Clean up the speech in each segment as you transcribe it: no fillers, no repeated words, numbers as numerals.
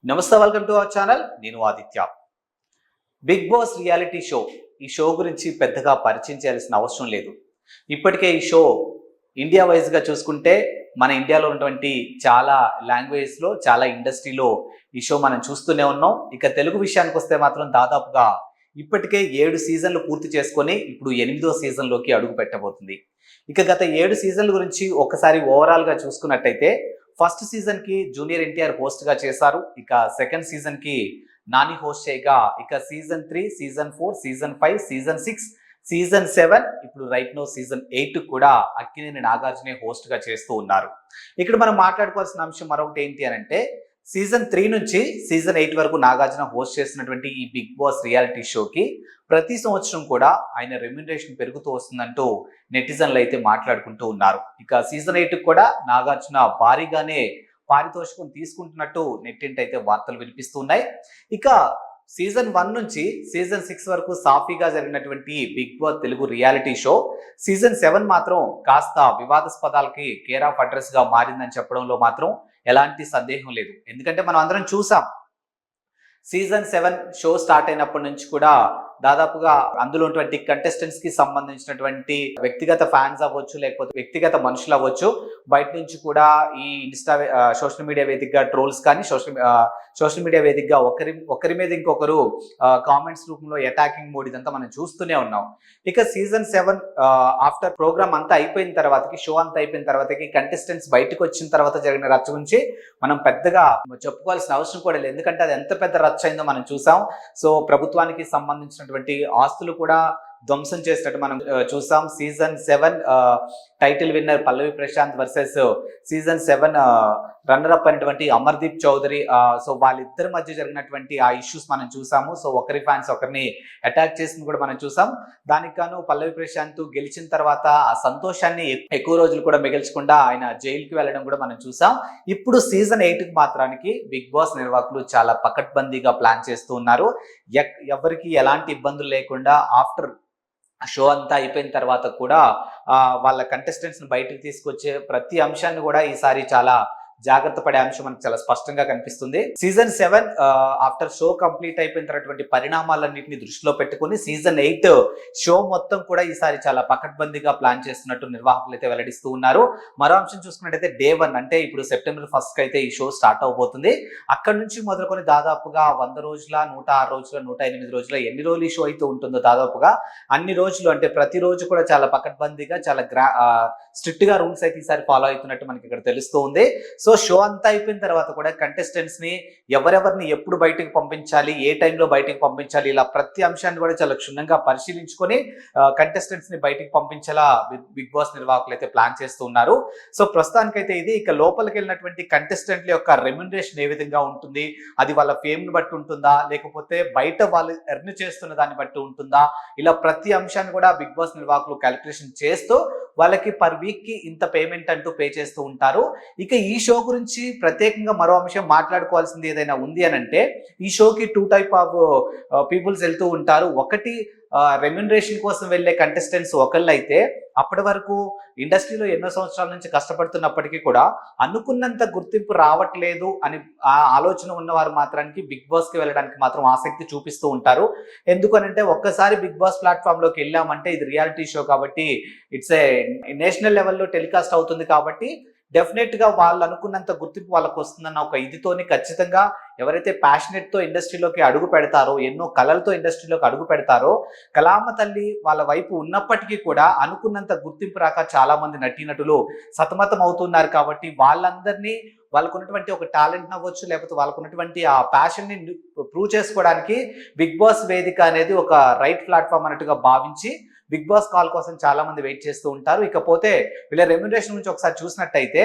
నమస్తే, welcome to our channel. నేను Aditya. Bigg Boss reality show. ఈ షో గురించి పెద్దగా పరిచయం చేయాల్సిన అవసరం లేదు. ఇప్పటికే ఈ షో ఇండియా వైజ్గా చూసుకుంటే మన ఇండియాలో ఉన్నటువంటి చాలా లాంగ్వేజెస్లో, చాలా ఇండస్ట్రీలో ఈ షో మనం చూస్తూనే ఉన్నాం. ఇక తెలుగు విషయానికి వస్తే మాత్రం దాదాపుగా ఇప్పటికే 7 సీజన్లు పూర్తి చేసుకొని ఇప్పుడు 8వ సీజన్లోకి అడుగు పెట్టబోతుంది. ఇక గత 7 సీజన్ల గురించి ఒకసారి ఓవరాల్గా చూసుకున్నట్టయితే ఫస్ట్ సీజన్ కి జూనియర్ ఎన్టీఆర్ హోస్ట్ గా చేశారు. ఇక సెకండ్ సీజన్ కి నాని హోస్ట్ చేయగా, ఇక season 3, season 4, season 5, season 6, season 7, ఇప్పుడు రైట్ నో సీజన్ 8 కూడా అక్కినేని నాగార్జునే హోస్ట్ గా చేస్తూ ఉన్నారు. ఇక్కడ మనం మాట్లాడుకోవాల్సిన అంశం మరొకటి ఏంటి అని అంటే, సీజన్ 3 నుంచి సీజన్ 8 వరకు నాగార్జున హోస్ట్ చేస్తున్నటువంటి ఈ బిగ్ బాస్ రియాలిటీ షోకి ప్రతి సంవత్సరం కూడా ఆయన రెమ్యునరేషన్ పెరుగుతూ వస్తుందంటూ నెటిజన్లు అయితే మాట్లాడుకుంటూ ఉన్నారు. ఇక సీజన్ 8 కూడా నాగార్జున భారీగానే పారితోషికం తీసుకుంటున్నట్టు నెట్టింట అయితే వార్తలు వినిపిస్తున్నాయి. ఇక సీజన్ 1 నుంచి సీజన్ 6 వరకు సాఫీగా జరిగినటువంటి Big Boss Telugu reality show season 7 మాత్రం కాస్త వివాదాస్పదాలకి కేర్ ఆఫ్ అడ్రస్ గా మారిందని చెప్పడంలో మాత్రం ఎలాంటి సందేహం లేదు. ఎందుకంటే మనం అందరం చూసాం, సీజన్ 7 షో స్టార్ట్ అయినప్పటి నుంచి కూడా దాదాపుగా అందులో ఉన్నటువంటి కంటెస్టెంట్స్ కి సంబంధించినటువంటి వ్యక్తిగత ఫ్యాన్స్ అవ్వచ్చు, లేకపోతే వ్యక్తిగత మనుషులు అవ్వచ్చు, బయట నుంచి కూడా ఈ సోషల్ మీడియా వేదికగా ట్రోల్స్ కానీ సోషల్ మీడియా వేదికగా ఒకరి మీద ఇంకొకరు కామెంట్స్ రూపంలో అటాకింగ్ మోడ్ ఇదంతా మనం చూస్తూనే ఉన్నాం. ఇక సీజన్ 7 ఆఫ్టర్ ప్రోగ్రామ్ అంతా అయిపోయిన తర్వాతకి, షో అంతా అయిపోయిన తర్వాతకి కంటెస్టెంట్స్ బయటకు వచ్చిన తర్వాత జరిగిన రచ్చ గురించి మనం పెద్దగా చెప్పుకోవాల్సిన అవసరం కూడా లేదు. ఎందుకంటే అది ఎంత పెద్ద రచ్చ అయిందో మనం చూసాం. సో ప్రభుత్వానికి సంబంధించినటువంటి ఆస్తులు కూడా ధ్వంసం చేసినట్టు మనం చూసాం. Season 7 title winner Pallavi Prashanth versus season 7 runner up అయినటువంటి అమర్దీప్ చౌదరి. సో వాళ్ళిద్దరి మధ్య జరిగినటువంటి ఆ ఇష్యూస్ మనం చూసాము. సో ఒకరి ఫ్యాన్స్ ఒకరిని అటాక్ చేసింది కూడా మనం చూసాం. దానికి గాను పల్లవి ప్రశాంత్ గెలిచిన తర్వాత ఆ సంతోషాన్ని ఎక్కువ రోజులు కూడా మిగిల్చకుండా ఆయన జైలుకి వెళ్ళడం కూడా మనం చూసాం. ఇప్పుడు సీజన్ 8కి మాత్రానికి బిగ్ బాస్ నిర్వాహకులు చాలా పకడ్బందీగా ప్లాన్ చేస్తూ ఉన్నారు. ఎవరికి ఎలాంటి ఇబ్బందులు లేకుండా ఆఫ్టర్ షో అంతా అయిపోయిన తర్వాత కూడా వాళ్ళ కంటెస్టెంట్స్ ని బయటకు తీసుకొచ్చే ప్రతి అంశాన్ని కూడా ఈసారి చాలా జాగ్రత్త పడే అంశం మనకు చాలా స్పష్టంగా కనిపిస్తుంది. సీజన్ 7 ఆఫ్టర్ షో కంప్లీట్ అయిపోయిన తర్వాత పరిణామాలన్నింటినీ దృష్టిలో పెట్టుకుని సీజన్ 8 షో మొత్తం కూడా ఈసారి చాలా పకడ్బందీగా ప్లాన్ చేస్తున్నట్టు నిర్వాహకులు అయితే వెల్లడిస్తూ ఉన్నారు. మరో అంశం చూసుకున్నట్టయితే డే 1 అంటే ఇప్పుడు సెప్టెంబర్ 1 అయితే ఈ షో స్టార్ట్ అవబోతుంది. అక్కడ నుంచి మొదలుకొని దాదాపుగా 100 రోజుల, 106 రోజుల, 108 రోజుల, ఎన్ని రోజులు ఈ షో అయితే ఉంటుందో దాదాపుగా అన్ని రోజులు, అంటే ప్రతి రోజు కూడా చాలా పకడ్బందీగా, చాలా స్ట్రిక్ట్ గా రూల్స్ అయితే ఈసారి ఫాలో అవుతున్నట్టు మనకి ఇక్కడ తెలుస్తూ ఉంది. సో షో అంతా అయిపోయిన తర్వాత కూడా కంటెస్టెంట్స్ ని ఎవరెవరిని ఎప్పుడు బయటకు పంపించాలి, ఏ టైంలో బయటకు పంపించాలి, ఇలా ప్రతి అంశాన్ని కూడా చాలా క్షుణ్ణంగా పరిశీలించుకొని కంటెస్టెంట్స్ ని బయటకు పంపించేలా బిగ్ బాస్ నిర్వాహకులు అయితే ప్లాన్ చేస్తూ ఉన్నారు. సో ప్రస్తుతానికైతే ఇది. ఇక లోపలికి వెళ్ళినటువంటి కంటెస్టెంట్ల యొక్క రెమ్యునరేషన్ ఏ విధంగా ఉంటుంది, అది వాళ్ళ ఫేమ్ ని బట్టి ఉంటుందా, లేకపోతే బయట వాళ్ళు ఎర్న్ చేస్తున్న దాన్ని బట్టి ఉంటుందా, ఇలా ప్రతి అంశాన్ని కూడా బిగ్ బాస్ నిర్వాహకులు క్యాలిక్యులేషన్ చేస్తూ వాళ్ళకి పర్ వీక్ కి ఇంత పేమెంట్ అంటూ పే చేస్తూ ఉంటారు. ఇక ఈ షో గురించి ప్రత్యేకంగా మరో అంశం మాట్లాడుకోవాల్సింది ఏదైనా ఉంది అని అంటే, ఈ షోకి 2 టైప్ ఆఫ్ పీపుల్స్ వెళ్తూ ఉంటారు. ఒకటి రెమ్యునరేషన్ కోసం వెళ్ళే కంటెస్టెంట్స్ ఒకళ్ళు అయితే, అప్పటి వరకు ఇండస్ట్రీలో ఎన్నో సంవత్సరాల నుంచి కష్టపడుతున్నప్పటికీ కూడా అనుకున్నంత గుర్తింపు రావట్లేదు అని ఆలోచన ఉన్నవారు మాత్రానికి బిగ్ బాస్ కి వెళ్ళడానికి మాత్రం ఆసక్తి చూపిస్తూ ఉంటారు. ఎందుకనంటే ఒక్కసారి బిగ్ బాస్ ప్లాట్ఫామ్ లోకి వెళ్ళామంటే ఇది రియాలిటీ షో కాబట్టి, ఇట్స్ ఏ నేషనల్ లెవెల్లో టెలికాస్ట్ అవుతుంది కాబట్టి డెఫినెట్ గా వాళ్ళు అనుకున్నంత గుర్తింపు వాళ్ళకు వస్తుందన్న ఒక ఇదితోని ఖచ్చితంగా ఎవరైతే ప్యాషనెట్ తో ఇండస్ట్రీలోకి అడుగు పెడతారో, ఎన్నో కళలతో ఇండస్ట్రీలోకి అడుగు పెడతారో, కళామ తల్లి వాళ్ళ వైపు ఉన్నప్పటికీ కూడా అనుకున్నంత గుర్తింపు రాక చాలా మంది నటీనటులు సతమతం అవుతున్నారు. కాబట్టి వాళ్ళందరినీ వాళ్ళకున్నటువంటి ఒక టాలెంట్ అవ్వచ్చు, లేకపోతే వాళ్ళకున్నటువంటి ఆ ప్యాషన్ ని ప్రూవ్ చేసుకోవడానికి బిగ్ బాస్ వేదిక అనేది ఒక రైట్ ప్లాట్ఫామ్ అన్నట్టుగా భావించి బిగ్ బాస్ కాల్ కోసం చాలా మంది వెయిట్ చేస్తూ ఉంటారు. ఇకపోతే వీళ్ళ రెమ్యునరేషన్ గురించి ఒకసారి చూసినట్టయితే,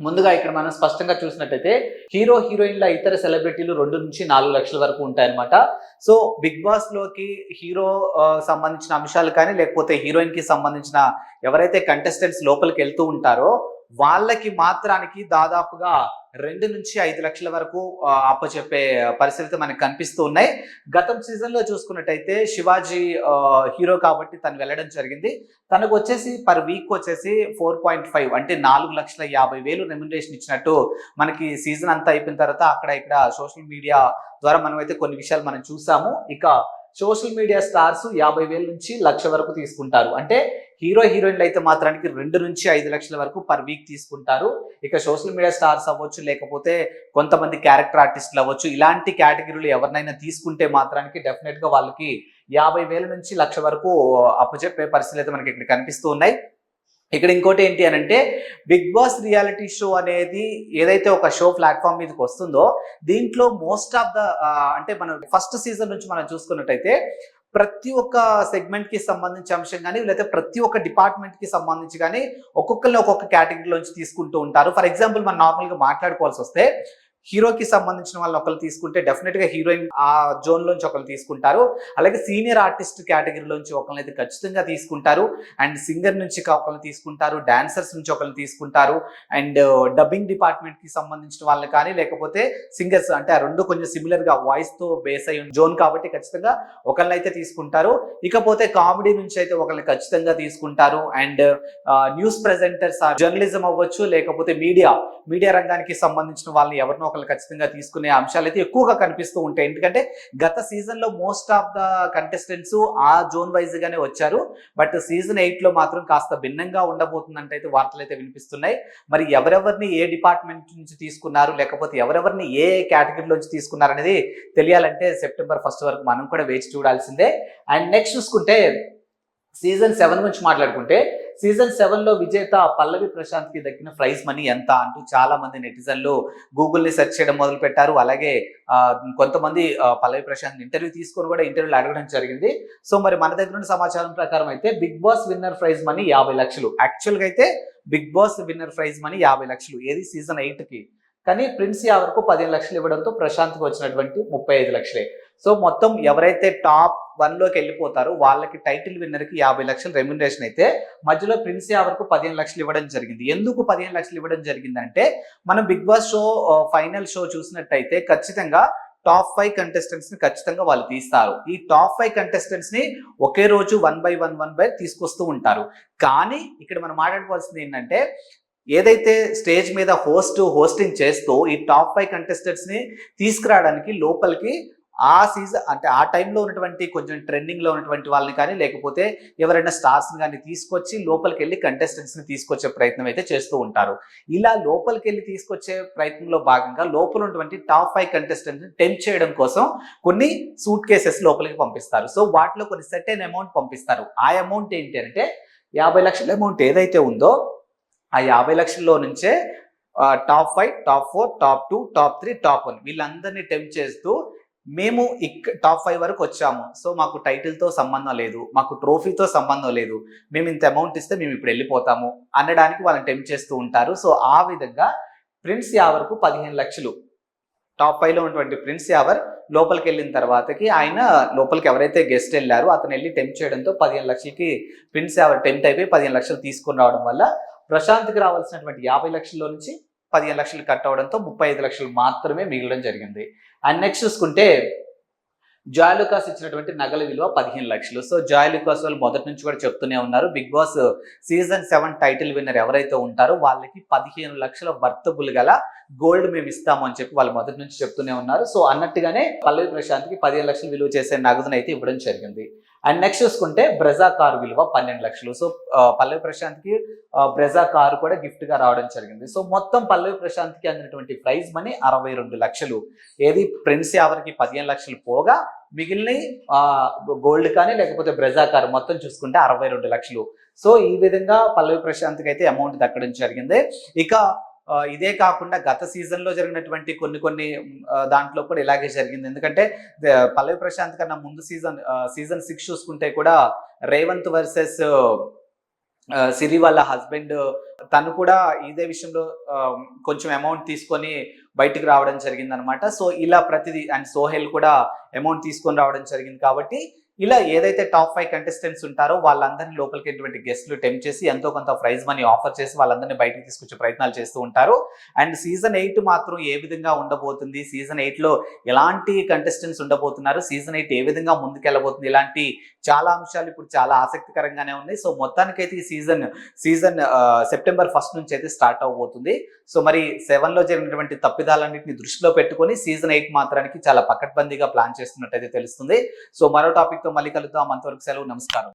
ముందుగా ఇక్కడ మనం స్పష్టంగా చూసినట్టయితే హీరో హీరోయిన్ల ఇతర సెలబ్రిటీలు 2 నుంచి 4 లక్షల వరకు ఉంటాయన్నమాట. సో బిగ్ బాస్ లోకి హీరో సంబంధించిన అంశాలు కానీ, లేకపోతే హీరోయిన్ కి సంబంధించిన ఎవరైతే కంటెస్టెంట్స్ లోపలికి వెళ్తూ ఉంటారో వాళ్ళకి మాత్రానికి దాదాపుగా 2 నుంచి 5 లక్షల వరకు అప్పచెప్పే పరిస్థితి మనకు కనిపిస్తూ ఉన్నాయి. గతం సీజన్ లో చూసుకున్నట్టయితే శివాజీ హీరో కాబట్టి తను వెళ్ళడం జరిగింది. తనకు వచ్చేసి పర్ వీక్ వచ్చేసి 4.5 అంటే 4,50,000 రెమ్యునరేషన్ ఇచ్చినట్టు మనకి సీజన్ అంతా అయిపోయిన తర్వాత అక్కడ ఇక్కడ సోషల్ మీడియా ద్వారా మనం అయితే కొన్ని విషయాలు మనం చూసాము. ఇక సోషల్ మీడియా స్టార్స్ 50,000 నుంచి 1,00,000 వరకు తీసుకుంటారు. అంటే హీరో హీరోయిన్లు అయితే మాత్రానికి 2 నుంచి 5 లక్షల వరకు పర్ వీక్ తీసుకుంటారు. ఇక సోషల్ మీడియా స్టార్స్ అవ్వచ్చు, లేకపోతే కొంతమంది క్యారెక్టర్ ఆర్టిస్టులు అవ్వచ్చు, ఇలాంటి కేటగిరీలు ఎవరినైనా తీసుకుంటే మాత్రానికి డెఫినెట్ గా వాళ్ళకి 50,000 నుంచి 1,00,000 వరకు అప్పచెప్పే పరిస్థితులు అయితే మనకి ఇక్కడ కనిపిస్తూ ఉన్నాయి. ఇక్కడ ఇంకోటి ఏంటి అని అంటే బిగ్ బాస్ రియాలిటీ షో అనేది ఏదైతే ఒక షో ప్లాట్ఫామ్ మీదకి వస్తుందో దీంట్లో మోస్ట్ ఆఫ్ ద అంటే మనం ఫస్ట్ సీజన్ నుంచి మనం చూసుకున్నట్టయితే ప్రతి ఒక్క సెగ్మెంట్ కి సంబంధించి అంశం కానీ లేకపోతే ప్రతి ఒక్క డిపార్ట్మెంట్ కి సంబంధించి కానీ ఒక్కొక్కరిని ఒక్కొక్క కేటగిరీలోంచి తీసుకుంటూ ఉంటారు. ఫర్ ఎగ్జాంపుల్ మనం నార్మల్ గా మాట్లాడుకోవాల్సి వస్తే హీరోకి సంబంధించిన వాళ్ళని ఒకరు తీసుకుంటే డెఫినెట్ గా హీరోయిన్ ఆ జోన్ లోంచి ఒకరు తీసుకుంటారు. అలాగే సీనియర్ ఆర్టిస్ట్ కేటగిరీలోంచి ఒకరిని అయితే ఖచ్చితంగా తీసుకుంటారు. అండ్ సింగర్ నుంచి ఒకరిని తీసుకుంటారు, డాన్సర్స్ నుంచి ఒకరిని తీసుకుంటారు, అండ్ డబ్బింగ్ డిపార్ట్మెంట్ కి సంబంధించిన వాళ్ళని కానీ లేకపోతే సింగర్స్ అంటే ఆ రెండు కొంచెం సిమిలర్ గా వాయిస్ తో బేస్ అయ్యి జోన్ కాబట్టి ఖచ్చితంగా ఒకరిని అయితే తీసుకుంటారు. ఇకపోతే కామెడీ నుంచి అయితే ఒకరిని ఖచ్చితంగా తీసుకుంటారు. అండ్ న్యూస్ ప్రెజెంటర్స్ జర్నలిజం అవ్వచ్చు, లేకపోతే మీడియా రంగానికి సంబంధించిన వాళ్ళని ఎవరినో ఒకళ్ళు ఖచ్చితంగా తీసుకునే అంశాలు అయితే ఎక్కువగా కనిపిస్తూ ఉంటాయి. ఎందుకంటే గత సీజన్ లో మోస్ట్ ఆఫ్ ద కంటెస్టెంట్స్ ఆ జోన్ వైజ్ గానే వచ్చారు. బట్ సీజన్ 8 లో మాత్రం కాస్త భిన్నంగా ఉండబోతుందంటే అయితే వార్తలు అయితే వినిపిస్తున్నాయి. మరి ఎవరెవరిని ఏ డిపార్ట్మెంట్ నుంచి తీసుకున్నారు, లేకపోతే ఎవరెవరిని ఏ కేటగిరీలోంచి తీసుకున్నారు అనేది తెలియాలంటే సెప్టెంబర్ 1 వరకు మనం కూడా వేచి చూడాల్సిందే. అండ్ నెక్స్ట్ చూసుకుంటే సీజన్ 7 గురించి మాట్లాడుకుంటే సీజన్ 7 లో విజేత పల్లవి ప్రశాంత్ కి దక్కిన ప్రైజ్ మనీ ఎంత అంటూ చాలా మంది నెటిజన్లు గూగుల్ ని సెర్చ్ చేయడం మొదలు పెట్టారు. అలాగే కొంతమంది పల్లవి ప్రశాంత్ ఇంటర్వ్యూ తీసుకొని కూడా ఇంటర్వ్యూలు అడగడం జరిగింది. సో మరి మన దగ్గర ఉన్న సమాచారం ప్రకారం అయితే Big Boss winner prize money 50 లక్షలు. యాక్చువల్ గా అయితే Big Boss winner prize money 50 లక్షలు ఏది సీజన్ 8 కి. కానీ ప్రిన్స్ యావర్కు 15 లక్షలు ఇవ్వడంతో ప్రశాంత్కి వచ్చినటువంటి 35 లక్షలే. సో మొత్తం ఎవరైతే టాప్ 1 లోకి వెళ్ళిపోతారో వాళ్ళకి టైటిల్ విన్నర్ కి 50 లక్షలు రెమ్యునరేషన్ అయితే మధ్యలో ప్రిన్స్ యావర్కు 15 లక్షలు ఇవ్వడం జరిగింది. ఎందుకు 15 లక్షలు ఇవ్వడం జరిగిందంటే మనం Big Boss show final show చూసినట్టయితే ఖచ్చితంగా టాప్ 5 కంటెస్టెంట్స్ ని ఖచ్చితంగా వాళ్ళు తీస్తారు. ఈ టాప్ 5 కంటెస్టెంట్స్ ని ఒకే రోజు 1 by 1 తీసుకొస్తూ ఉంటారు. కానీ ఇక్కడ మనం మాట్లాడుకోవాల్సింది ఏంటంటే ఏదైతే స్టేజ్ మీద హోస్టింగ్ చేస్తూ ఈ టాప్ 5 కంటెస్టెంట్స్ ని తీసుకురావడానికి లోపలికి ఆ సీజన్ అంటే ఆ టైంలో ఉన్నటువంటి కొంచెం ట్రెండింగ్ లో ఉన్నటువంటి వాళ్ళని కానీ లేకపోతే ఎవరైనా స్టార్స్ ని కానీ తీసుకొచ్చి లోపలికి వెళ్ళి కంటెస్టెంట్స్ ని తీసుకొచ్చే ప్రయత్నం అయితే చేస్తూ ఉంటారు. ఇలా లోపలికి వెళ్ళి తీసుకొచ్చే ప్రయత్నంలో భాగంగా లోపల ఉన్నటువంటి టాప్ 5 కంటెస్టెంట్స్ ని టెంప్ట్ చేయడం కోసం కొన్ని సూట్ కేసెస్ లోపలికి పంపిస్తారు. సో వాటిలో కొన్ని సెర్టైన్ అమౌంట్ పంపిస్తారు. ఆ అమౌంట్ ఏంటి అంటే 50 లక్షల అమౌంట్ ఏదైతే ఉందో ఆ 50 లక్షల్లో నుంచే top 5, top 4, top 2, top 3, top 1 వీళ్ళందరినీ టెంప్ట్ చేస్తూ మేము టాప్ 5 వరకు వచ్చాము, సో మాకు టైటిల్తో సంబంధం లేదు, మాకు ట్రోఫీతో సంబంధం లేదు, మేము ఇంత అమౌంట్ ఇస్తే మేము ఇప్పుడు వెళ్ళిపోతాము అనడానికి వాళ్ళని టెంప్ట్ చేస్తూ ఉంటారు. సో ఆ విధంగా ప్రిన్స్ యావర్కు 15 లక్షలు టాప్ 5 లో ఉన్నటువంటి ప్రిన్స్ యావర్ లోపలికి వెళ్ళిన తర్వాతకి ఆయన లోపలికి ఎవరైతే గెస్ట్ వెళ్ళారో అతను వెళ్ళి టెంప్ట్ చేయడంతో 15 లక్షలకి ప్రిన్స్ యావర్ టెంప్ట్ అయిపోయి 15 లక్షలు తీసుకుని రావడం వల్ల ప్రశాంత్కి రావాల్సినటువంటి 50 లక్షల్లో నుంచి 15 లక్షలు కట్ అవడంతో 35 లక్షలు మాత్రమే మిగలడం జరిగింది. అండ్ నెక్స్ట్ చూసుకుంటే జాయ్ లుకాస్ ఇచ్చినటువంటి నగల విలువ 15 లక్షలు. సో జాయ్ లుకాస్ వాళ్ళు మొదటి నుంచి కూడా చెప్తూనే ఉన్నారు Big Boss season 7 title winner ఎవరైతే ఉంటారో వాళ్ళకి 15 లక్షల వర్తబుల్ గల గోల్డ్ మేము ఇస్తాము అని చెప్పి వాళ్ళు మొదటి నుంచి చెప్తూనే ఉన్నారు. సో అన్నట్టుగానే పల్లవి ప్రశాంత్కి 15 లక్షలు విలువ చేసే నగదును అయితే ఇవ్వడం జరిగింది. అండ్ నెక్స్ట్ చూసుకుంటే బ్రెజా కారు విలువ 12 లక్షలు. సో పల్లవి ప్రశాంత్కి బ్రెజా కారు కూడా గిఫ్ట్ గా రావడం జరిగింది. సో మొత్తం పల్లవి ప్రశాంత్కి అందినటువంటి ప్రైజ్ మనీ 62 లక్షలు. ఏది ప్రిన్స్ యావర్కి 15 లక్షలు పోగా మిగిలిన గోల్డ్ కానీ లేకపోతే బ్రెజా కారు మొత్తం చూసుకుంటే 62 లక్షలు. సో ఈ విధంగా పల్లవి ప్రశాంత్కి అయితే అమౌంట్ దక్కడం జరిగింది. ఇక ఇదే కాకుండా గత సీజన్ లో జరిగినటువంటి కొన్ని దాంట్లో కూడా ఇలాగే జరిగింది. ఎందుకంటే పల్లవి ప్రశాంత్ కన్నా ముందు సీజన్ 6 చూసుకుంటే కూడా రేవంత్ వర్సెస్ సిరి వాళ్ళ హస్బెండ్ తను కూడా ఇదే విషయంలో కొంచెం అమౌంట్ తీసుకొని బయటకు రావడం జరిగింది అనమాట. సో ఇలా ప్రతిదీ అండ్ సోహెల్ కూడా అమౌంట్ తీసుకొని రావడం జరిగింది. కాబట్టి ఇలా ఏదైతే టాప్ 5 కంటెస్టెంట్స్ ఉంటారో వాళ్ళందరినీ లోపలికి ఎటువంటి గెస్ట్లు టెంప్ట్ చేసి ఎంతో కొంత ప్రైజ్ మనీ ఆఫర్ చేసి వాళ్ళందరినీ బయటికి తీసుకొచ్చే ప్రయత్నాలు చేస్తూ ఉంటారు. అండ్ సీజన్ 8 మాత్రం ఏ విధంగా ఉండబోతుంది, సీజన్ 8లో ఎలాంటి కంటెస్టెంట్స్ ఉండబోతున్నారు, సీజన్ 8 ఏ విధంగా ముందుకెళ్ళబోతుంది, ఇలాంటి చాలా అంశాలు ఇప్పుడు చాలా ఆసక్తికరంగానే ఉన్నాయి. సో మొత్తానికైతే ఈ సీజన్ సెప్టెంబర్ 1 నుంచి అయితే స్టార్ట్ అవబోతుంది. సో మరి 7లో జరిగినటువంటి తప్పిదాలన్నింటినీ దృష్టిలో పెట్టుకొని సీజన్ 8 మాత్రానికి చాలా పకడ్బందీగా ప్లాన్ చేస్తున్నట్టయితే తెలుస్తుంది. సో మరో టాపిక్ తో మళ్ళీ కలుద్దాం. అంతవరకు సెలవు, నమస్కారం.